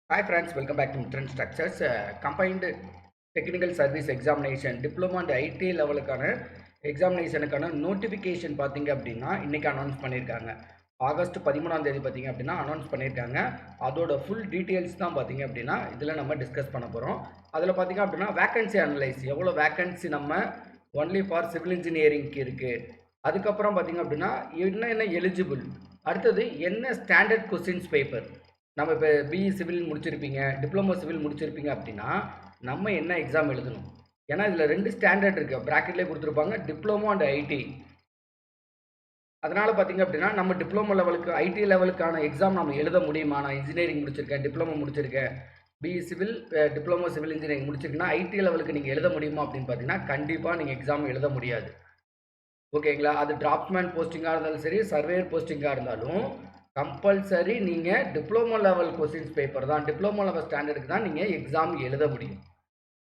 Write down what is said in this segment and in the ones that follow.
Hi friends, welcome back to Mithran Structures. Combined Technical Service Examination Diploma and IT லெவலுக்கான எக்ஸாமினேஷனுக்கான notification பார்த்தீங்க அப்படின்னா இன்றைக்கி அனௌன்ஸ் பண்ணியிருக்காங்க. ஆகஸ்ட் 13ஆம் தேதி பார்த்தீங்க அப்படின்னா அனௌன்ஸ் பண்ணியிருக்காங்க. அதோட ஃபுல் டீட்டெயில்ஸ் தான் பார்த்தீங்க அப்படின்னா இதில் நம்ம டிஸ்கஸ் பண்ண போகிறோம். அதில் பார்த்தீங்க அப்படின்னா வேக்கன்சி அனலைஸ், எவ்வளோ வேக்கன்சி நம்ம ஒன்லி ஃபார் சிவில் இன்ஜினியரிங்க்கு இருக்குது, அதுக்கப்புறம் பார்த்தீங்க அப்படின்னா என்ன எலிஜிபிள், அடுத்தது என்ன ஸ்டாண்டர்ட் கொஸ்டின்ஸ் பேப்பர். நம்ம இப்போ பிஇ சிவில் முடிச்சிருப்பீங்க, டிப்ளமோ சிவில் முடிச்சிருப்பீங்க அப்படின்னா நம்ம என்ன எக்ஸாம் எழுதணும். ஏன்னா இதில் 2 ஸ்டாண்டர்ட் இருக்குது, ப்ராக்கெட்லேயே கொடுத்துருப்பாங்க, டிப்ளமோ அண்ட் ஐடி. அதனால் பார்த்தீங்க அப்படின்னா நம்ம டிப்ளமோ லெவலுக்கு ஐடி லெவலுக்கான எக்ஸாம் நம்ம எழுத முடியுமா. நான் இன்ஜினியரிங் முடிச்சிருக்கேன், டிப்ளமோ முடிச்சிருக்கேன், BE civil diploma civil engineering முடிச்சிருக்கேன்னா ஐடி லெவலுக்கு நீங்கள் எழுத முடியுமா அப்படின்னு பார்த்தீங்கன்னா கண்டிப்பாக நீங்கள் எக்ஸாம் எழுத முடியாது. ஓகேங்களா. அது டிராப்ஸ்மேன் போஸ்டிங்காக இருந்தாலும் சரி, சர்வேயர் போஸ்டிங்காக இருந்தாலும் கம்பல்சரி நீங்கள் டிப்ளமோ லெவல் கொஸ்டின்ஸ் பேப்பர் தான், டிப்ளமோ லெவல் ஸ்டாண்டர்டுக்கு தான் நீங்கள் எக்ஸாம் எழுத முடியும்.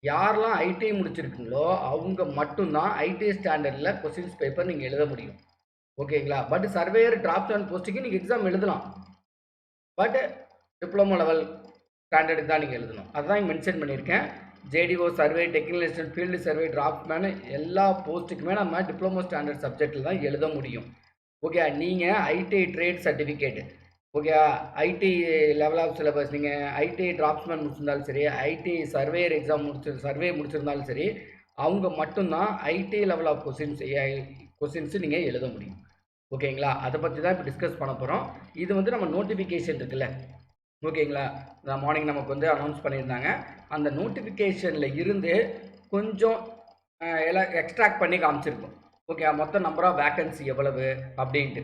யாரெல்லாம் ஐடி முடிச்சிருக்கீங்களோ அவங்க மட்டும்தான் ஐடி ஸ்டாண்டர்டில் கொஸ்டின்ஸ் பேப்பர் நீங்கள் எழுத முடியும். ஓகேங்களா. பட் சர்வேயர் டிராப்ஸ்மேன் போஸ்டிங்கு நீங்கள் எக்ஸாம் எழுதலாம், பட் டிப்ளமோ லெவல் ஸ்டாண்டர்டுக்கு தான் நீங்கள் எழுதணும். அதுதான் மென்ஷன் பண்ணியிருக்கேன். JDO survey, technical assistant, field survey, draughtsman எல்லா போஸ்ட்டுக்குமே நம்ம டிப்ளமோ ஸ்டாண்டர்ட் சப்ஜெக்டில் தான் எழுத முடியும். ஓகே. நீங்கள் ITI trade certificate, okay, IT level of syllabus, நீங்கள் ஐடிஐ டிராப்ஸ்மேன் முடிச்சிருந்தாலும் சரி, ஐடிஐ சர்வேயர் எக்ஸாம் சர்வே முடிச்சிருந்தாலும் சரி, அவங்க மட்டும்தான் ஐடிஐ லெவல் ஆஃப் கொஸ்டின்ஸு நீங்கள் எழுத முடியும். ஓகேங்களா. அதை பற்றி தான் இப்போ டிஸ்கஸ் பண்ண போகிறோம். இது வந்து நம்ம நோட்டிஃபிகேஷன் இருக்குல்ல, ஓகேங்களா, மார்னிங் நமக்கு வந்து அனௌன்ஸ் பண்ணியிருந்தாங்க. அந்த நோட்டிஃபிகேஷனில் இருந்து கொஞ்சம் எல்லாம் எக்ஸ்ட்ராக்ட் பண்ணி காமிச்சிருக்கோம். ஓகே. மொத்தம் நம்பர் ஆஃப் வேக்கன்சி எவ்வளவு அப்படின்ட்டு.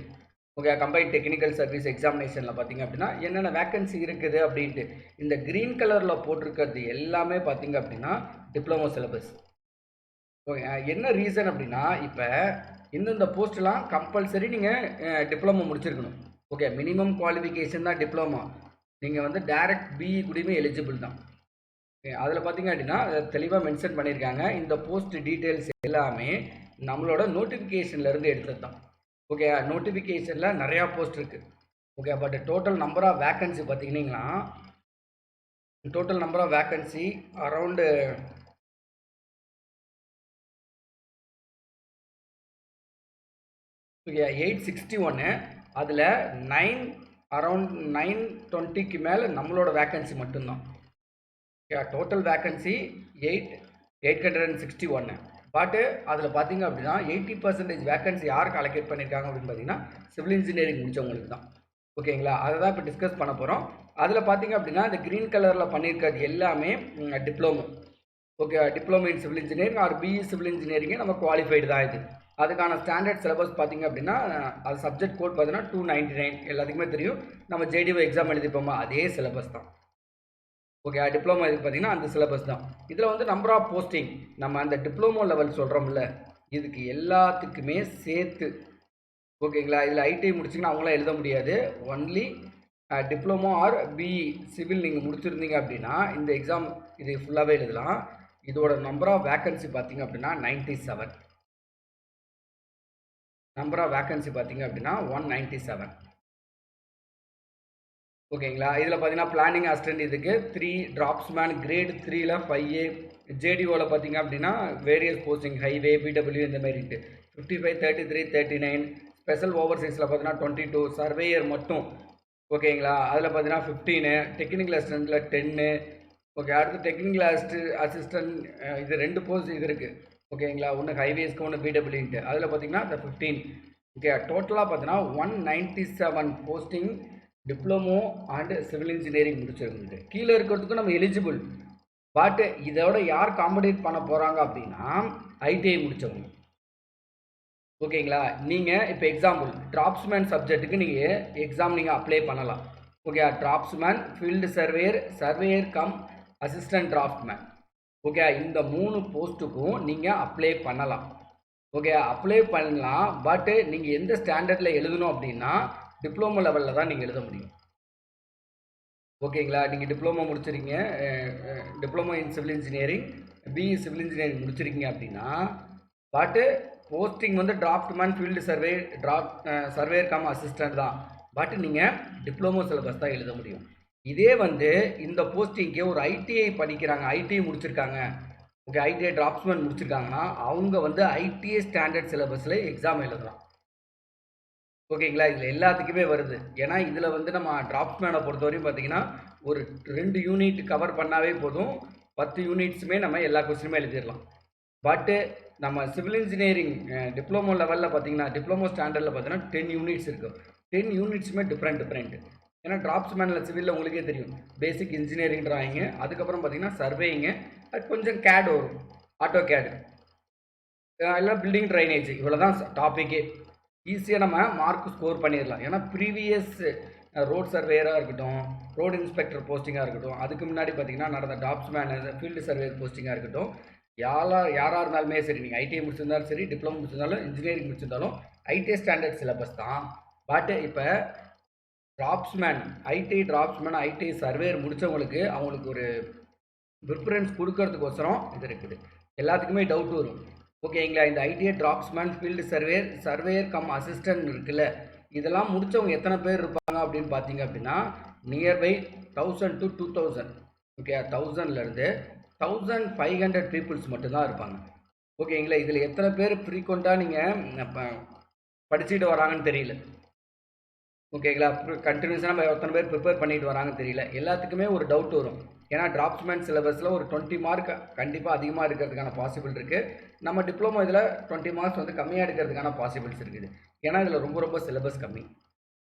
ஓகே. கம்பைன்ட் டெக்னிக்கல் சர்வீஸ் எக்ஸாமினேஷனில் பார்த்தீங்க அப்படின்னா என்னென்ன வேக்கன்சி இருக்குது அப்படின்ட்டு இந்த க்ரீன் கலரில் போட்டிருக்கிறது எல்லாமே பார்த்தீங்க அப்படின்னா டிப்ளமோ சிலபஸ். ஓகே. என்ன ரீசன் அப்படின்னா இப்போ இந்தந்த போஸ்ட்லாம் கம்பல்சரி நீங்கள் டிப்ளமோ முடிச்சிருக்கணும். ஓகே. மினிமம் குவாலிஃபிகேஷன் தான் டிப்ளமோ. நீங்கள் வந்து டைரக்ட் பிஇ கூடயுமே எலிஜிபிள் தான். அதில் பார்த்தீங்க அப்படின்னா தெளிவாக மென்ஷன் பண்ணியிருக்காங்க. இந்த போஸ்ட் டீட்டெயில்ஸ் எல்லாமே நம்மளோட நோட்டிஃபிகேஷன்லேருந்து எடுத்தது தான். ஓகே. நோட்டிஃபிகேஷனில் நிறையா போஸ்ட் இருக்குது. Okay. But total number of vacancy பார்த்தீங்கன்னா total number of vacancy around 861. அதில் அரவுண்ட் 920க்கு மேலே நம்மளோட வேக்கன்சி மட்டும்தான். Total vacancy 861. பட்டு அதில் பார்த்தீங்க அப்படின்னா 80% வேக்கன்சி யாருக்கு அலோகேட் பண்ணியிருக்காங்க அப்படின்னு பார்த்தீங்கன்னா சிவில் இன்ஜினியரிங் முடித்தவங்களுக்கு தான். ஓகேங்களா. அதை தான் இப்போ டிஸ்கஸ் பண்ண போகிறோம். அதில் பார்த்தீங்க அப்படின்னா இந்த க்ரீன் கலரில் பண்ணியிருக்கிறது எல்லாமே diploma. Okay. Diploma in civil engineering or BE civil இன்ஜினியரிங்கே நம்ம குவாலிஃபைடு தான். இது அதுக்கான ஸ்டாண்டர்ட் சிலபஸ் பார்த்தீங்க அப்படின்னா அது சப்ஜெக்ட் கோட் பார்த்தீங்கன்னா 299 எல்லாத்துக்குமே தெரியும். நம்ம ஜேடிஓ எக்ஸாம் எழுதிப்போமா அதே சிலபஸ் தான். ஓகே. டிப்ளமோ இதுக்கு பார்த்தீங்கன்னா அந்த சிலபஸ் தான். இதில் வந்து நம்பர் ஆஃப் போஸ்டிங் நம்ம அந்த டிப்ளமோ லெவல் சொல்கிறோம்ல, இதுக்கு எல்லாத்துக்குமே சேர்த்து. ஓகேங்களா. இதில் ஐடிஐ முடிச்சிங்கன்னா அவங்களாம் எழுத முடியாது. Only diploma or BE civil நீங்கள் முடிச்சிருந்தீங்க அப்படின்னா இந்த எக்ஸாம் இது ஃபுல்லாகவே எழுதலாம். இதோட நம்பர் ஆஃப் வேக்கன்சி பார்த்தீங்க அப்படின்னா 97. நம்பர் ஆஃப் வேக்கன்சி பார்த்தீங்க அப்படின்னா 197. ஓகேங்களா. இதில் பார்த்தீங்கன்னா பிளானிங் அசிஸ்டன்ட் இதுக்கு 3, டிராப்ஸ்மேன் கிரேட் 3ல் 5A, ஜேடிஓவில் பார்த்தீங்க அப்படின்னா வேரியஸ் போஸ்டிங் ஹைவே, பிடபிள்யூ இந்த மாதிரி இருக்குது 55, 33, 39. ஸ்பெஷல் ஓவர்சீஸில் பார்த்தீங்கன்னா 22. சர்வேயர் மட்டும் ஓகேங்களா அதில் பார்த்தீங்கன்னா 15. டெக்னிக்கல் அசிஸ்டண்ட்டில் 10. ஓகே. அடுத்து டெக்னிக்கல் அசிஸ்டன்ட் இது 2 போஸ்ட் இது இருக்குது. ஓகேங்களா. ஒன்று ஹைவேஸ்க்கு ஒன்று பிடபிள்யூன்ட்டு அதில் பார்த்தீங்கன்னா இந்த 15. ஓகே. டோட்டலாக பார்த்தீங்கன்னா 197 posting diploma and civil engineering முடிச்சிருக்கு. கீழே இருக்கிறதுக்கும் நம்ம எலிஜிபிள். பட் இதோட யார் காம்படேட் பண்ண போகிறாங்க அப்படின்னா ஐடிஐ முடித்தவங்க. ஓகேங்களா. நீங்கள் இப்போ எக்ஸாம்பிள் டிராப்ஸ்மேன் சப்ஜெக்ட்டுக்கு நீங்கள் எக்ஸாம் நீங்கள் அப்ளை பண்ணலாம். Okay. Draughtsman, field surveyor, surveyor cum assistant draughtsman. Okay. இந்த 3 போஸ்ட்டுக்கும் நீங்கள் அப்ளை பண்ணலாம். ஓகே. அப்ளை பண்ணலாம். பட்டு நீங்கள் எந்த ஸ்டாண்டர்டில் எழுதணும் அப்படின்னா டிப்ளமோ லெவலில் தான் நீங்கள் எழுத முடியும். ஓகேங்களா. நீங்கள் டிப்ளமோ முடிச்சிருக்கீங்க, diploma in civil engineering, BE civil engineering முடிச்சிருக்கீங்க அப்படின்னா பட்டு போஸ்டிங் வந்து draftsman, field surveyor cum assistant தான். பட் நீங்கள் டிப்ளமோ சிலபஸ் தான் எழுத முடியும். இதே வந்து இந்த போஸ்டிங்க்கு ஒரு ஐடிஐ படிக்கிறாங்க, ஐடிஐ முடிச்சிருக்காங்க, ஓகே ஐடிஐ டிராப்ஸ்மேன் முடிச்சிருக்காங்கன்னா அவங்க வந்து ஐடிஐ ஸ்டாண்டர்ட் சிலபஸில் எக்ஸாம் எழுதலாம். ஓகேங்களா, இதில் எல்லாத்துக்குமே வருது. ஏன்னா இதில் வந்து நம்ம டிராப்ஸ்மேனை பொறுத்தவரையும் பார்த்தீங்கன்னா ஒரு 2 யூனிட் கவர் பண்ணாவே போதும், 10 யூனிட்ஸுமே நம்ம எல்லா கொஸ்டினுமே எழுதிடலாம். பட்டு நம்ம சிவில் இன்ஜினியரிங் டிப்ளமோ லெவலில் பார்த்தீங்கன்னா டிப்ளமோ ஸ்டாண்டர்டில் பார்த்தீங்கன்னா 10 யூனிட்ஸ் இருக்குது. 10 யூனிட்ஸுமே டிஃப்ரெண்ட். ஏன்னா டிராப்ஸ்மேனில் சிவிலில் உங்களுக்கே தெரியும், பேசிக் இன்ஜினியரிங் ட்ராயிங்கு, அதுக்கப்புறம் பார்த்தீங்கன்னா சர்வேயிங்கு, அது கொஞ்சம் கேட் வரும், ஆட்டோ கேடு, எல்லாம் பில்டிங் ட்ரைனேஜ், இவ்வளோ தான் டாப்பிக்கே. ஈஸியாக நம்ம மார்க் ஸ்கோர் பண்ணிடலாம். ஏன்னா ப்ரீவியஸ் ரோட் சர்வேயராக இருக்கட்டும், ரோடு இன்ஸ்பெக்டர் போஸ்டிங்காக இருக்கட்டும், அதுக்கு முன்னாடி பார்த்தீங்கன்னா நடந்த டாப்ஸ்மேன் ஃபீல்டு சர்வே போஸ்டிங்காக இருக்கட்டும், யாராக இருந்தாலுமே சரி, நீங்கள் ஐடிஐ முடிச்சிருந்தாலும் சரி, டிப்ளமோ முடிச்சிருந்தாலும், இன்ஜினியரிங் முடிச்சிருந்தாலும் ஐடிஐ ஸ்டாண்டர்ட் சிலபஸ் தான். பட் இப்போ draftsman, ITI draftsman, ITI surveyor முடித்தவங்களுக்கு அவங்களுக்கு ஒரு ப்ரிஃபரன்ஸ் கொடுக்கறதுக்கோசரம் இது இருக்குது. எல்லாத்துக்குமே டவுட் வரும், ஓகேங்களா, இந்த ITI draughtsman, field surveyor cum assistant இருக்குல்ல, இதெல்லாம் முடித்தவங்க எத்தனை பேர் இருப்பாங்க அப்படின்னு பார்த்தீங்க அப்படின்னா நியர்பை 1000 to 2000, ஓகே 1000லேருந்து 1500 பீப்புள்ஸ் மட்டும்தான் இருப்பாங்க. ஓகேங்களா, இதில் எத்தனை பேர் ஃப்ரீக்வெண்ட்டாக நீங்கள் படிச்சுட்டு வராங்கன்னு தெரியல. ஓகேங்களா, கண்டினியூஸாக நம்ம எத்தனை பேர் ப்ரிப்பேர் பண்ணிட்டு வராங்கன்னு தெரியல. எல்லாத்துக்குமே ஒரு டவுட் வரும். ஏன்னா டிராப்ஸ்மேன் சிலபஸில் ஒரு 20 மார்க் கண்டிப்பாக அதிகமாக இருக்கிறதுக்கான பாசிபிள் இருக்குது. நம்ம டிப்ளமோ இதில் 20 மார்க்ஸ் வந்து கம்மியாக எடுக்கிறதுக்கான பாசிபிள்ஸ் இருக்குது. ஏன்னா இதில் ரொம்ப சிலபஸ் கம்மி.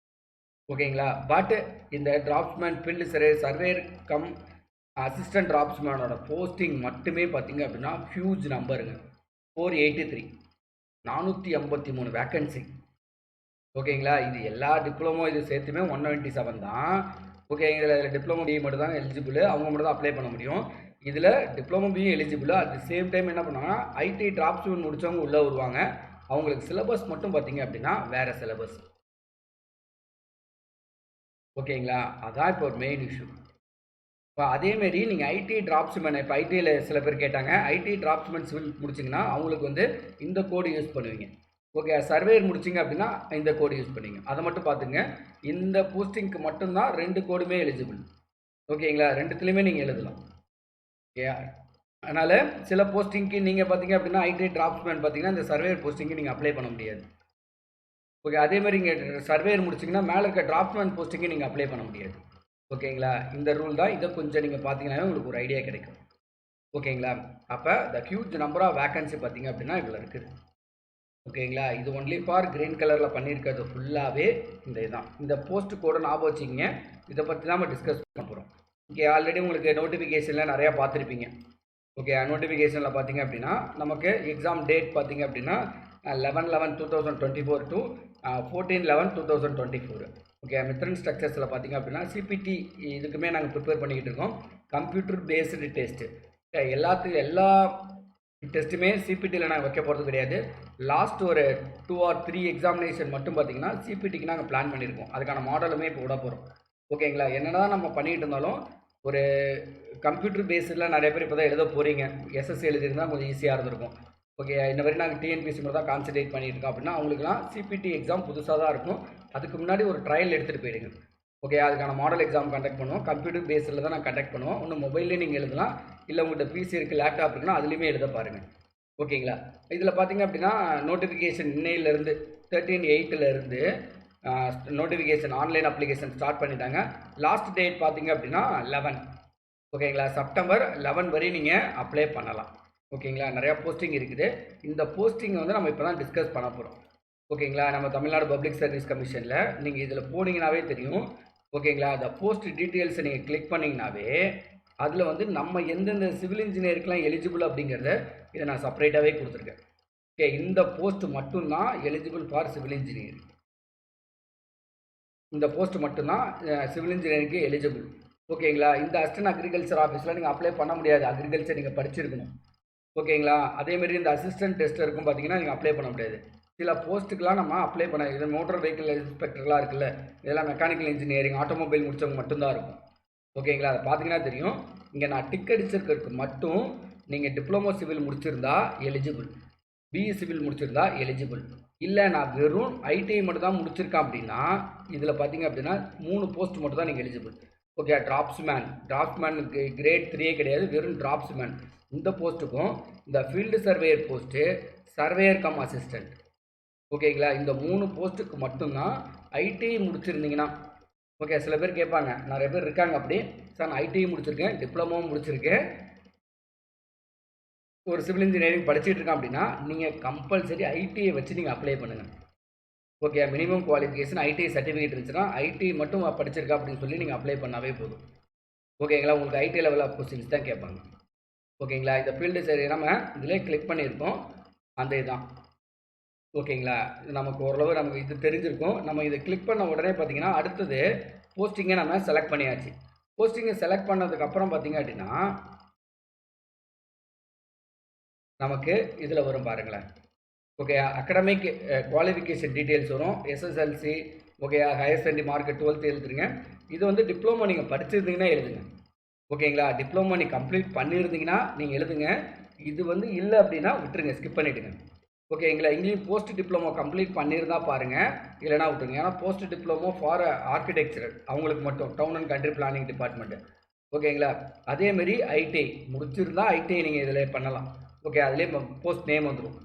ஓகேங்களா, பட் இந்த draftsman, field surveyor cum assistant டிராப்ஸ்மேனோட போஸ்டிங் மட்டுமே பார்த்தீங்க அப்படின்னா ஹியூஜ் நம்பருங்க, 483, 453 வேக்கன்சி. ஓகேங்களா, இது எல்லா டிப்ளமோ இது சேர்த்துமே 197 தான். ஓகே, இதில் டிப்ளமோ பி மட்டும் தான் எலிஜிபிள், அவங்க மட்டும் தான் அப்ளை பண்ண முடியும். இதில் டிப்ளமோ பியும் eligible. At the same time என்ன பண்ணாங்கன்னா ஐடி டிராப்ஸ்மேன் முடித்தவங்க உள்ளே வருவாங்க. அவங்களுக்கு சிலபஸ் மட்டும் பார்த்தீங்க அப்படின்னா வேறு சிலபஸ். ஓகேங்களா, அதான் இப்போ ஒரு மெயின் இஷ்யூ. இப்போ அதேமாரி நீங்கள் ஐடி டிராப்ஸ்மேன், இப்போ ஐடியில் சில பேர் கேட்டாங்க, ஐடி டிராப்ஸ்மேன் சிவில் முடிச்சிங்கன்னா அவங்களுக்கு வந்து இந்த கோடு யூஸ் பண்ணுவீங்க. ஓகே, சர்வேயர் முடிச்சிங்க அப்படின்னா இந்த கோடு யூஸ் பண்ணிங்க. அதை மட்டும் பார்த்துங்க. இந்த போஸ்டிங்க்கு மட்டும்தான் 2 கோடுமே எலிஜிபிள். ஓகேங்களா, 2த்துலேயுமே நீங்கள் எழுதலாம். ஓகே, அதனால் சில போஸ்டிங்க்கு நீங்கள் பார்த்தீங்க அப்படின்னா ஐடி டிராப்ஸ்மேன் பார்த்தீங்கன்னா இந்த சர்வேயர் போஸ்டிங்க்கு நீங்கள் அப்ளை பண்ண முடியாது. ஓகே, அதேமாதிரி இங்கே சர்வேயர் முடிச்சிங்கன்னா மேலே இருக்க டிராப்ஸ்மேன் போஸ்டிங்க்கு நீங்கள் அப்ளை பண்ண முடியாது. ஓகேங்களா, இந்த ரூல் தான். இதை கொஞ்சம் நீங்கள் பார்த்தீங்கன்னா உங்களுக்கு ஒரு ஐடியா கிடைக்கும். ஓகேங்களா, அப்போ the huge number of vacancy பார்த்தீங்க அப்படின்னா இவ்வளோ இருக்குது. ஓகேங்களா, இது ஒன்லி ஃபார் க்ரீன் கலரில் பண்ணியிருக்கிறது ஃபுல்லாகவே இந்த இதுதான். இந்த போஸ்ட் கோடை ஞாபகம் வச்சுக்கிங்க. இதை பற்றி தான் நம்ம டிஸ்கஸ் பண்ண போகிறோம். ஓகே, ஆல்ரெடி உங்களுக்கு நோட்டிஃபிகேஷனில் நிறையா பார்த்துருப்பீங்க. ஓகே, நோட்டிஃபிகேஷனில் பார்த்தீங்க அப்படின்னா நமக்கு எக்ஸாம் டேட் பார்த்தீங்க அப்படின்னா 11/11/2024 to 14/11/2024. ஓகே, மித்ரன் ஸ்ட்ரக்சர்ஸில் பார்த்தீங்க அப்படின்னா சிபிடி இதுக்குமே நாங்கள் ப்ரிப்பேர் பண்ணிக்கிட்டு இருக்கோம். கம்ப்யூட்டர் பேஸ்டு டெஸ்ட்டு எல்லா டெஸ்ட்டுமே சிபிடியில் நாங்கள் வைக்க போகிறது கிடையாது. லாஸ்ட் ஒரு 2 or 3 எக்ஸாமினேஷன் மட்டும் பார்த்தீங்கன்னா சிபிடிக்கு நாங்கள் பிளான் பண்ணியிருக்கோம். அதுக்கான மாடலுமே இப்போ விட போகிறோம். ஓகேங்களா, என்னதான் நம்ம பண்ணிகிட்டு இருந்தாலும் ஒரு கம்ப்யூட்டர் பேஸில் நிறைய பேர் இப்போ தான் எழுத போகிறீங்க. எஸ்எஸ்சி எழுதியிருந்தால் கொஞ்சம் ஈஸியாக இருந்திருக்கும். ஓகே, இந்த மாதிரி நாங்கள் டிஎன்பிசி மட்டும் தான் கான்சன்ட்ரேட் பண்ணிட்டு இருக்கோம் அப்படின்னா அவங்களுக்குலாம் சிபிடி எக்ஸாம் புதுசாக தான் இருக்கும். அதுக்கு முன்னாடி ஒரு ட்ரையல் எடுத்துகிட்டு போயிடுங்க. ஓகே, அதுக்கான மாடல் எக்ஸாம் கண்டக்ட் பண்ணுவோம். கம்ப்யூட்டர் பேஸில் தான் நான் கண்டக்ட் பண்ணுவோம். ஒன்று மொபைல்லேயே நீங்கள் எழுதலாம், இல்லை உங்கள்கிட்ட பிசி இருக்குது, லேப்டாப் இருக்குன்னா அதுலேயுமே எழுத பாருங்கள். ஓகேங்களா, இதில் பார்த்தீங்க அப்படின்னா நோட்டிஃபிகேஷன் இன்னையிலேருந்து 13/8 நோட்டிஃபிகேஷன் ஆன்லைன் அப்ளிகேஷன் ஸ்டார்ட் பண்ணிட்டாங்க. லாஸ்ட் டேட் பார்த்தீங்க அப்படின்னா 11. ஓகேங்களா, செப்டம்பர் 11 வரை நீங்கள் அப்ளை பண்ணலாம். ஓகேங்களா, நிறையா போஸ்டிங் இருக்குது. இந்த போஸ்டிங்கை வந்து நம்ம இப்போ தான் டிஸ்கஸ் பண்ண போகிறோம். ஓகேங்களா, நம்ம தமிழ்நாடு பப்ளிக் சர்வீஸ் கமிஷனில் நீங்கள் இதில் போனீங்கன்னாவே தெரியும். ஓகேங்களா, அந்த போஸ்ட் டீட்டெயில்ஸை நீங்கள் கிளிக் பண்ணிங்கனாவே அதில் வந்து நம்ம எந்தெந்த சிவில் இன்ஜினியருக்கெலாம் எலிஜிபிள் அப்படிங்கிறத இதை நான் செப்பரேட்டாகவே கொடுத்துருக்கேன். ஓகே, இந்த போஸ்ட் மட்டும்தான் எலிஜிபிள் ஃபார் சிவில் இன்ஜினியரிங். இந்த போஸ்ட் மட்டும்தான் சிவில் இன்ஜினியரிங்க்கு எலிஜிபிள். ஓகேங்களா, இந்த அசிஸ்டன்ட் அக்ரிகல்ச்சர் ஆஃபீஸில் நீங்கள் அப்ளை பண்ண முடியாது. அக்ரிகல்ச்சர் நீங்கள் படிச்சிருக்கணும். ஓகேங்களா, அதேமாரி இந்த அசிஸ்டன்ட் டெஸ்டருக்கும் பார்த்தீங்கன்னா நீங்கள் அப்ளை பண்ண முடியாது. சில போஸ்ட்டுக்கெலாம் நம்ம அப்ளை பண்ண, இது மோட்டார் வெஹிக்கிள் இன்ஸ்பெக்டர்லாம் இருக்குல்ல, இதெல்லாம் மெக்கானிக்கல் இன்ஜினியரிங், ஆட்டோமொபைல் முடித்தவங்க மட்டும்தான் இருக்கும். ஓகேங்களா, அதை பார்த்தீங்கன்னா தெரியும். இங்கே நான் டிக் அடிச்சிருக்கிறதுக்கு மட்டும் நீங்கள் டிப்ளமோ சிவில் முடிச்சிருந்தா எலிஜிபிள், பிஇ சிவில் முடிச்சிருந்தா எலிஜிபிள். இல்லை நான் வெறும் ஐடிஐ மட்டும் தான் முடிச்சிருக்கேன் அப்படின்னா இதில் பார்த்தீங்க அப்படின்னா 3 போஸ்ட் மட்டும் தான் நீங்கள் எலிஜிபிள். ஓகே, டிராப்ஸ்மேனுக்கு கிரேட் 3 கிடையாது, வெறும் டிராப்ஸ்மேன். இந்த போஸ்ட்டுக்கும் இந்த field surveyor post, surveyor cum assistant, ஓகேங்களா, இந்த 3 போஸ்ட்டுக்கு மட்டும்தான் ஐடிஐ முடிச்சிருந்தீங்கன்னா. ஓகே, சில பேர் கேட்பாங்க, நிறைய பேர் இருக்காங்க அப்படி, சார் நான் ஐடிஐ முடிச்சிருக்கேன், டிப்ளமோவும் முடிச்சிருக்கேன், ஒரு சிவில் இன்ஜினியரிங் படிச்சுட்டு இருக்கேன் அப்படின்னா நீங்கள் கம்பல்சரி ஐடிஐ வச்சு நீங்கள் அப்ளை பண்ணுங்கள். Okay, minimum qualification ITI certificate இருந்துச்சுன்னா ஐடிஐ மட்டும் படிச்சிருக்கா அப்படின்னு சொல்லி நீங்கள் அப்ளை பண்ணாவே போதும். ஓகேங்களா, உங்களுக்கு ஐடி லெவல் ஆஃப் கொஸ்டின்ஸ் தான் கேட்பாங்க. ஓகேங்களா, இந்த ஃபீல்டு சரி நம்ம இதிலே கிளிக் பண்ணியிருக்கோம், அந்த இதுதான். ஓகேங்களா, இது நமக்கு ஓரளவு நமக்கு இது தெரிஞ்சிருக்கும். நம்ம இதை கிளிக் பண்ண உடனே பார்த்தீங்கன்னா அடுத்தது போஸ்டிங்கை நம்ம செலக்ட் பண்ணியாச்சு. போஸ்டிங்கை செலக்ட் பண்ணதுக்கப்புறம் பார்த்தீங்க அப்படின்னா நமக்கு இதில் வரும் பாருங்களேன். ஓகே, அகடமிக் குவாலிஃபிகேஷன் டீட்டெயில்ஸ் வரும், SSLC, okay, higher secondary mark 12th எழுதுறீங்க. இது வந்து டிப்ளமோ நீங்கள் படிச்சிருந்தீங்கன்னா எழுதுங்க. ஓகேங்களா, டிப்ளமோ நீங்கள் கம்ப்ளீட் பண்ணியிருந்தீங்கன்னா நீங்கள் எழுதுங்க. இது வந்து இல்லை அப்படின்னா விட்டுருங்க, ஸ்கிப் பண்ணிவிடுங்க. ஓகேங்களா, இங்கேயும் போஸ்ட் டிப்ளமோ கம்ப்ளீட் பண்ணியிருந்தா பாருங்கள், இல்லைனா விட்டுருங்க. ஏன்னா போஸ்ட் டிப்ளமோ ஃபார் ஆர்கிடெக்சர் அவங்களுக்கு மட்டும், town and country planning department. ஓகேங்களா, அதேமாரி ஐடிஐ முடிச்சிருந்தா ஐடிஐ நீங்கள் இதில் பண்ணலாம். ஓகே, அதிலே போஸ்ட் நேம் வந்துடும்.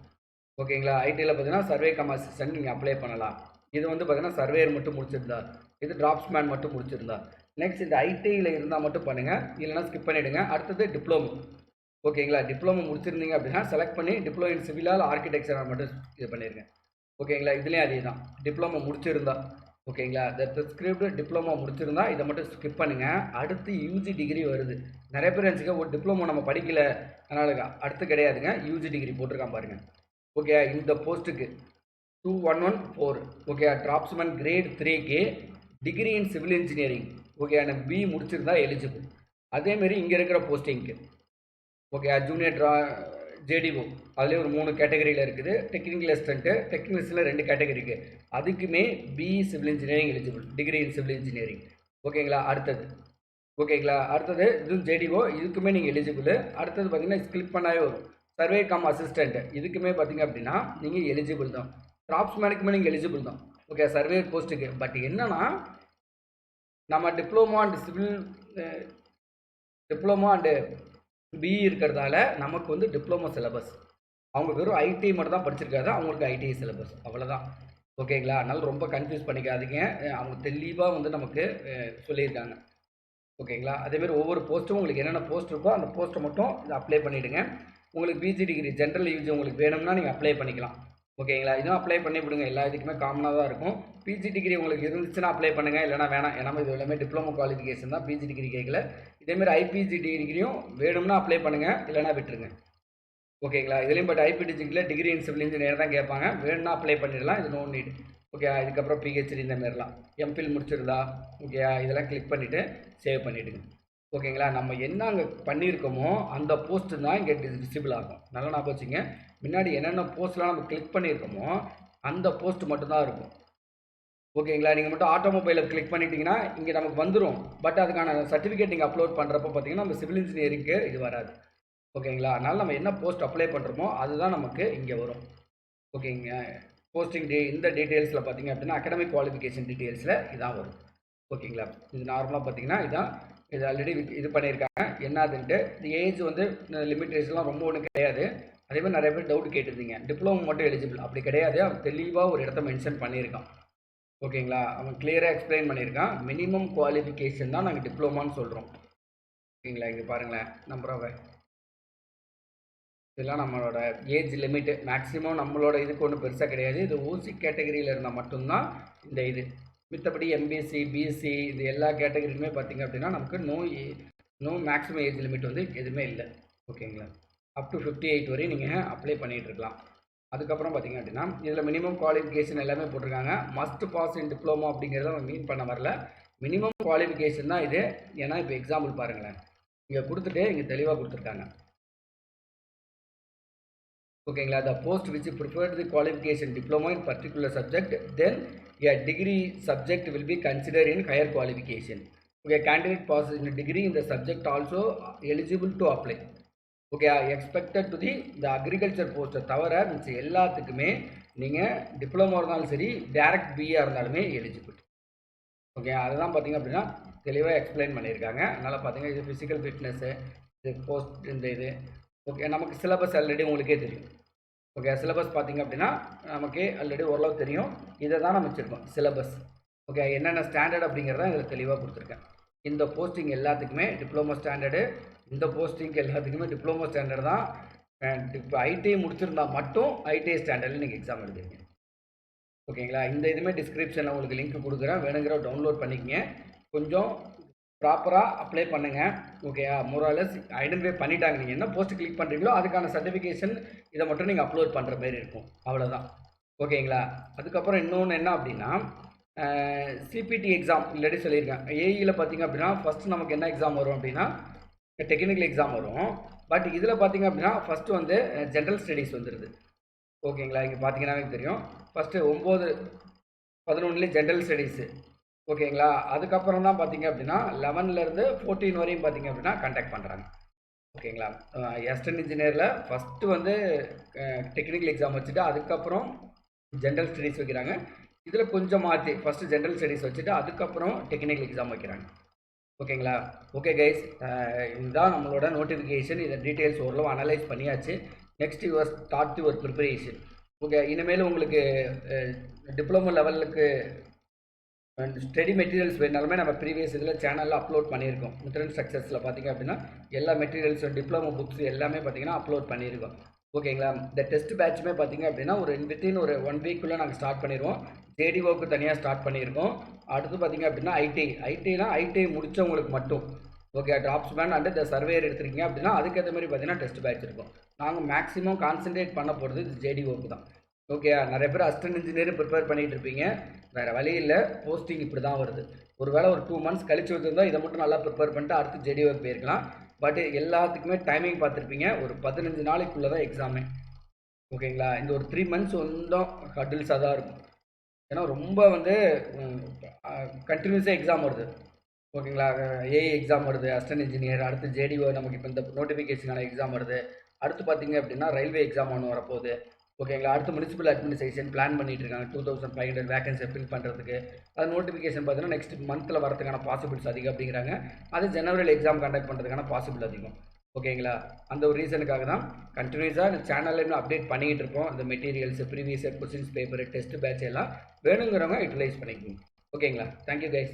ஓகேங்களா, ஐடியில் பார்த்தீங்கன்னா சர்வே கம் அசிஸ்டன்ட் நீங்கள் அப்ளை பண்ணலாம். இது வந்து பார்த்தீங்கன்னா சர்வேயர் மட்டும் முடிச்சிருந்தா, இது டிராப்ஸ்மேன் மட்டும் முடிச்சிருந்தா. நெக்ஸ்ட் இந்த ஐடியில் இருந்தால் மட்டும் பண்ணுங்கள், இல்லைனா ஸ்கிப் பண்ணிவிடுங்க. அடுத்தது டிப்ளமோ. ஓகேங்களா, டிப்ளமோ முடிச்சிருந்தீங்க அப்படின்னா செலக்ட் பண்ணி டிப்ளமோ இன் சிவில் ஆர்கிடெக்சராக மட்டும் இது பண்ணிடுங்க. ஓகேங்களா, இதுலேயும் அதே தான், டிப்ளமோ முடிச்சிருந்தா. ஓகேங்களா, இந்த ப்ரிஸ்கிரிப்ட் டிப்ளமோ முடிச்சிருந்தா இதை மட்டும் ஸ்கிப் பண்ணுங்கள். அடுத்து யூஜி டிகிரி வருது. நிறைய பேர் நினச்சிக்க ஒரு டிப்ளமோ நம்ம படிக்கல அதனால அடுத்து கிடையாதுங்க, யூஜி டிகிரி போட்டிருக்கான் பாருங்கள். ஓகே, இந்த போஸ்ட்டுக்கு 2114, ஓகே, டிராப்ஸ்மேன் கிரேட் 3க்கு degree in civil engineering, okay, எனக்கு பி முடிச்சிருந்தா எலிஜிபிள். அதேமாரி இங்கே இருக்கிற போஸ்டிங்க்கு, ஓகே, ஜூனியர் ஜேடிஓ அதுலேயே ஒரு 3 கேட்டகரியில் இருக்குது. டெக்னிக்கல் அசிஸ்டண்ட்டு, டெக்னிக்கல்ஸில் 2 கேட்டகரி இருக்குது. அதுக்குமே BE civil engineering eligible, degree in civil engineering. ஓகேங்களா, அடுத்தது ஓகேங்களா, அடுத்தது இதுவும் ஜேடிஓ, இதுக்குமே நீங்கள் எலிஜிபிள். அடுத்தது பார்த்தீங்கன்னா ஸ்கிப் பண்ணாவே வரும், சர்வே கம் அசிஸ்டண்ட், இதுக்குமே பார்த்தீங்க அப்படின்னா நீங்கள் எலிஜிபிள் தான். டிராப்ஸ்மேனுக்குமே நீங்கள் எலிஜிபிள் தான். ஓகே, சர்வே போஸ்ட்டுக்கு. பட் என்னன்னா நம்ம டிப்ளமோ அண்டு பிஇ இருக்கிறதால நமக்கு வந்து டிப்ளமோ சிலபஸ், அவங்க வெறும் ஐடி மட்டும் தான் படிச்சிருக்காது, அவங்களுக்கு ஐடிஐ சிலபஸ் அவ்வளோதான். ஓகேங்களா, அதனால ரொம்ப கன்ஃபியூஸ் பண்ணிக்காதீங்க, அவங்க தெளிவாக வந்து நமக்கு சொல்லியிருக்காங்க. ஓகேங்களா, அதேமாதிரி ஒவ்வொரு போஸ்ட்டும் உங்களுக்கு என்னென்ன போஸ்ட் இருக்கோ அந்த போஸ்ட்டை மட்டும் இதை அப்ளை பண்ணிவிடுங்க. உங்களுக்கு பிஜி டிகிரி ஜென்ரல் யூஜி உங்களுக்கு வேணும்னா நீங்கள் அப்ளை பண்ணிக்கலாம். ஓகேங்களா, இதுவும் அப்ளை பண்ணி விடுங்க, எல்லா இதுக்குமே காமனாக தான் இருக்கும். பிஜி டிகிரி உங்களுக்கு இருந்துச்சுன்னா அப்ளை பண்ணுங்கள், இல்லைனா வேணாம். ஏன்னா இது எல்லாமே டிப்ளமோ குவாலிஃபிகேஷன் தான், பிஜி டிகிரி கேட்கல. இதேமாதிரி ஐபிஜி டிகிரியும் வேணும்னா அப்ளை பண்ணுங்கள், இல்லைனா விட்டுருங்க. ஓகேங்களா, இதுலேயும் பட் ஐபிடிஜிக்கில் டிகிரி இன் சிவில் இன்ஜினியர் தான் கேட்பாங்க, வேணும்னா அப்ளை பண்ணிடலாம், இது நோ நீட். ஓகே, இதுக்கப்புறம் பிஹெச்டி இந்த மாதிரிலாம் எம்பில் முடிச்சிருந்தா ஓகே, இதெல்லாம் கிளிக் பண்ணிவிட்டு சேவ் பண்ணிவிடுங்க. ஓகேங்களா, நம்ம என்ன அங்கே பண்ணியிருக்கோமோ அந்த போஸ்ட்டு தான் இங்கே விசிபிள் ஆகும். நல்லா ஞாபகம் வச்சுங்க, முன்னாடி என்னென்ன போஸ்ட்லாம் நம்ம கிளிக் பண்ணியிருக்கோமோ அந்த போஸ்ட் மட்டும்தான் இருக்கும். ஓகேங்களா, நீங்கள் மட்டும் ஆட்டோமொபைலை கிளிக் பண்ணிட்டீங்கன்னா இங்கே நமக்கு வந்துடும். பட் அதுக்கான சர்டிஃபிகேட் நீங்கள் அப்லோட் பண்ணுறப்போ பார்த்தீங்கன்னா நம்ம சிவில் இன்ஜினியரிங்க்கு இது வராது. ஓகேங்களா, அதனால் நம்ம என்ன போஸ்ட் அப்ளை பண்ணுறோமோ அதுதான் நமக்கு இங்கே வரும். ஓகேங்க, போஸ்டிங் இந்த டீட்டெயில்ஸில் பார்த்தீங்க அப்படின்னா அகடமிக் குவாலிஃபிகேஷன் டீட்டெயில்ஸில் இதான் வரும். ஓகேங்களா, இது நார்மலாக பார்த்தீங்கன்னா இதான், இது ஆல்ரெடி இது பண்ணியிருக்காங்க என்னதுன்ட்டு. இந்த ஏஜ் வந்து லிமிட்டேஷன்லாம் ரொம்ப ஒன்றும் கிடையாது. அதே மாதிரி நிறைய பேர் டவுட் கேட்டிருந்தீங்க, டிப்ளமோ மட்டும் எலிஜிபிள், அப்படி கிடையாது. அவன் தெளிவாக ஒரு இடத்த மென்ஷன் பண்ணியிருக்கான். ஓகேங்களா, அவன் கிளியராக எக்ஸ்பிளைன் பண்ணியிருக்கான். மினிமம் குவாலிஃபிகேஷன் தான் நாங்கள் டிப்ளமான்னு சொல்கிறோம். ஓகேங்களா, இங்கே பாருங்களேன், நம்புறவ இதெல்லாம் நம்மளோட ஏஜ் லிமிட்டு, மேக்ஸிமம் நம்மளோட இதுக்கு ஒன்றும் பெருசாக கிடையாது. இது ஓசி கேட்டகரியில் இருந்தால் மட்டும்தான் இந்த இது. மித்தபடி எம்பிஎஸ்சி, பிஎஸ்சி இது எல்லா கேட்டகரியுமே பார்த்திங்க அப்படின்னா நமக்கு நோ மேக்ஸிமம் ஏஜ் லிமிட் வந்து எதுவுமே இல்லை. ஓகேங்களா, அப் டு 58 வரையும் நீங்கள் அப்ளை பண்ணிகிட்ருக்கலாம். அதுக்கப்புறம் பார்த்திங்க அப்படின்னா இதில் மினிமம் குவாலிஃபிகேஷன் எல்லாமே போட்டிருக்காங்க. மஸ்ட் பாஸ் இன் டிப்ளமோ அப்படிங்கிறத நம்ம மீன் பண்ண வரல, மினிமம் குவாலிஃபிகேஷன் தான் இது. ஏன்னா இப்போ எக்ஸாம்பிள் பாருங்களேன், இங்கே கொடுத்துட்டு இங்கே தெளிவாக கொடுத்துருக்காங்க. ஓகேங்களா, the post which preferred the qualification diploma in particular subject, then a degree subject will be considered in higher qualification. Okay, candidate passes in a degree in the subject also eligible to apply. Okay, expected to the agriculture post தவிர மிச்ச எல்லாத்துக்குமே நீங்கள் diploma இருந்தாலும் சரி, direct BA இருந்தாலுமே eligible. Okay, அதுதான் பார்த்தீங்க அப்படின்னா தெளிவாக எக்ஸ்பிளைன் பண்ணியிருக்காங்க. அதனால் பார்த்தீங்கன்னா இது ஃபிசிக்கல் ஃபிட்னஸ்ஸு, இது போஸ்ட் இந்த இது ஓகே. நமக்கு சிலபஸ் ஆல்ரெடி உங்களுக்கே தெரியும். ஓகே, சிலபஸ் பார்த்தீங்க அப்படின்னா நமக்கே ஆல்ரெடி ஓரளவு தெரியும். இதை தான் நம்ம வச்சுருக்கோம் சிலபஸ். ஓகே, என்னென்ன ஸ்டாண்டர்ட் அப்படிங்கிறத இதில் தெளிவாக கொடுத்துருக்கேன். இந்த போஸ்டிங் எல்லாத்துக்குமே டிப்ளமோ ஸ்டாண்டர்டு, இந்த போஸ்டிங்க்கு எல்லாத்துக்குமே டிப்ளமோ ஸ்டாண்டர்ட் தான். இப்போ ஐடிஐ முடிச்சிருந்தா மட்டும் ஐடிஐ ஸ்டாண்டர்டில் நீங்கள் எக்ஸாம் எழுதுவீங்க. ஓகேங்களா, இந்த இதுவுமே டிஸ்கிரிப்ஷனில் உங்களுக்கு லிங்க் கொடுக்குறேன், வேணுங்கிற டவுன்லோட் பண்ணிக்கங்க. கொஞ்சம் ப்ராப்பராக அப்ளை பண்ணுங்கள். ஓகேயா, மோராலஸ் ஐடென்டிஃபை பண்ணிட்டாங்க. நீங்கள் என்ன போஸ்ட் கிளிக் பண்ணுறீங்களோ அதுக்கான சர்டிஃபிகேஷன் இதை மட்டும் நீங்கள் அப்லோட் பண்ணுற மாதிரி இருக்கும், அவ்வளோதான். ஓகேங்களா, அதுக்கப்புறம் இன்னொன்று என்ன அப்படின்னா சிபிடி எக்ஸாம் இல்லாட்டி சொல்லியிருக்கேன். ஏஇயில் பார்த்தீங்க அப்படின்னா ஃபஸ்ட்டு நமக்கு என்ன எக்ஸாம் வரும் அப்படின்னா டெக்னிக்கல் எக்ஸாம் வரும். பட் இதில் பார்த்தீங்க அப்படின்னா ஃபஸ்ட்டு வந்து ஜென்ரல் ஸ்டடீஸ் வந்துடுது. ஓகேங்களா, இங்கே பார்த்தீங்கன்னா எனக்கு தெரியும் ஃபஸ்ட்டு 9, 11 ஜென்ரல் ஸ்டடீஸு. ஓகேங்களா, அதுக்கப்புறம் தான் பார்த்தீங்க அப்படின்னா 11லேருந்து 14 வரையும் பார்த்தீங்க அப்படின்னா கண்டக்ட் பண்ணுறாங்க. ஓகேங்களா, எஸ்டன் இன்ஜினியரில் ஃபஸ்ட்டு வந்து டெக்னிக்கல் எக்ஸாம் வச்சுட்டு அதுக்கப்புறம் ஜென்ரல் ஸ்டடீஸ் வைக்கிறாங்க. இதில் கொஞ்சம் மாற்றி ஃபஸ்ட்டு ஜென்ரல் ஸ்டடீஸ் வச்சுட்டு அதுக்கப்புறம் டெக்னிக்கல் எக்ஸாம் வைக்கிறாங்க. ஓகேங்களா, ஓகே கைஸ், இதுதான் நம்மளோட நோட்டிஃபிகேஷன். இதை டீட்டெயில்ஸ் ஓரளவு அனலைஸ் பண்ணியாச்சு. Next your start your preparation. Okay, இனிமேல் உங்களுக்கு டிப்ளமோ லெவலுக்கு ஸ்டடி மெட்டீரியல்ஸ் வேணாலுமே நம்ம ப்ரீவியஸ் இதில் சேனலில் அப்லோட் பண்ணியிருக்கோம். மித்ரன் சக்ஸஸில் பார்த்தீங்க அப்படின்னா எல்லா மெட்டீரியல்ஸும் டிப்ளமோ புக்ஸ் எல்லாமே பார்த்தீங்கன்னா அப்லோட் பண்ணியிருக்கோம். ஓகேங்களா, இந்த டெஸ்ட் பேட்சுமே பார்த்தீங்க அப்படின்னா ஒரு வித்தின் ஒரு 1 வீக்குள்ளே நாங்கள் ஸ்டார்ட் பண்ணிடுவோம். ஜேடிஓக்கு தனியாக ஸ்டார்ட் பண்ணியிருக்கோம். அடுத்து பார்த்தீங்க அப்படின்னா ஐடிஐ முடித்தவங்களுக்கு மட்டும் ஓகே டிராப்ஸ்மேன் அண்ட் இந்த சர்வேயர் எடுத்துருக்கீங்க அப்படின்னா அதுக்கேற்ற மாதிரி பார்த்தீங்கன்னா டெஸ்ட் பேட்ச் இருக்கும். நாங்கள் மேக்ஸிமம் கான்சென்ட்ரேட் பண்ண போகிறது இது ஜேடிஓக்கு தான். ஓகே, நிறைய பேர் அசிஸ்டன்ட் இன்ஜினியர் ப்ரிப்பேர் பண்ணிகிட்டு இருப்பீங்க. வேறு வழி இல்லை, போஸ்டிங் இப்படி தான் வருது. ஒரு வேளை ஒரு 2 months கழிச்சு வச்சுருந்தா இதை மட்டும் நல்லா ப்ரிப்பேர் பண்ணிட்டு அடுத்து ஜேடிஓக்கு போயிருக்கலாம். பட் எல்லாத்துக்குமே டைமிங் பார்த்துருப்பீங்க, ஒரு 15 நாளைக்குள்ளே தான் எக்ஸாமே. ஓகேங்களா, இந்த ஒரு 3 months கொஞ்சம் ஹட்டில்ஸாக தான் இருக்கும். ஏன்னா ரொம்ப வந்து கண்டினியூஸாக எக்ஸாம் வருது. ஓகேங்களா, ஏஐ எக்ஸாம் வருது, அசிஸ்டன்ட் இன்ஜினியர், அடுத்து ஜேடிஓ நமக்கு இப்போ இந்த நோட்டிஃபிகேஷனான எக்ஸாம் வருது. அடுத்து பார்த்தீங்க அப்படின்னா ரயில்வே எக்ஸாம் ஒன்று வரப்போகுது. ஓகேங்களா, அடுத்து முனிசிபல் அட்மினிஸ்ட்ரேஷன் பிளான் பண்ணிட்டு இருக்காங்க 2500 வேகன்சி ஃபில் பண்ணுறதுக்கு. அது நோட்டிஃபிகேஷன் பார்த்தீங்கன்னா நெக்ஸ்ட் மந்தில் வரதுக்கான பாசிபிள்ஸ் அதிகம் அப்படிங்கிறாங்க. அது ஜனவரியில் எக்ஸாம் கண்டக்ட் பண்ணுறதுக்கான பாசிபிள் அதிகம். ஓகேங்களா, அந்த ஒரு ரீசனுக்காக தான் கண்டினியூஸாக இந்த சேனலில் இன்னும் அப்டேட் பண்ணிக்கிட்டு இருக்கோம். இந்த materials previous questions paper test batch எல்லாம் வேணுங்கிறவங்க யூட்டிலைஸ் பண்ணிக்கணும். ஓகேங்களா, தேங்க்யூ கைஸ்.